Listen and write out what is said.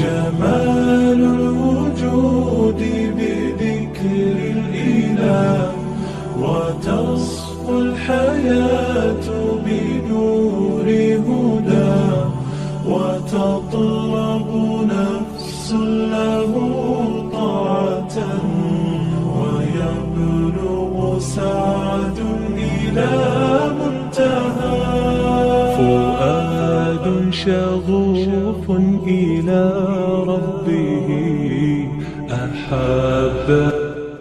جمال الوجود بذكر الإله، وتصفو الحياة بنور هدى، وتطلب نفس له طاعة، ويبلغ سعد إلى منتهى. فؤاد شغوف إلى ربه أحب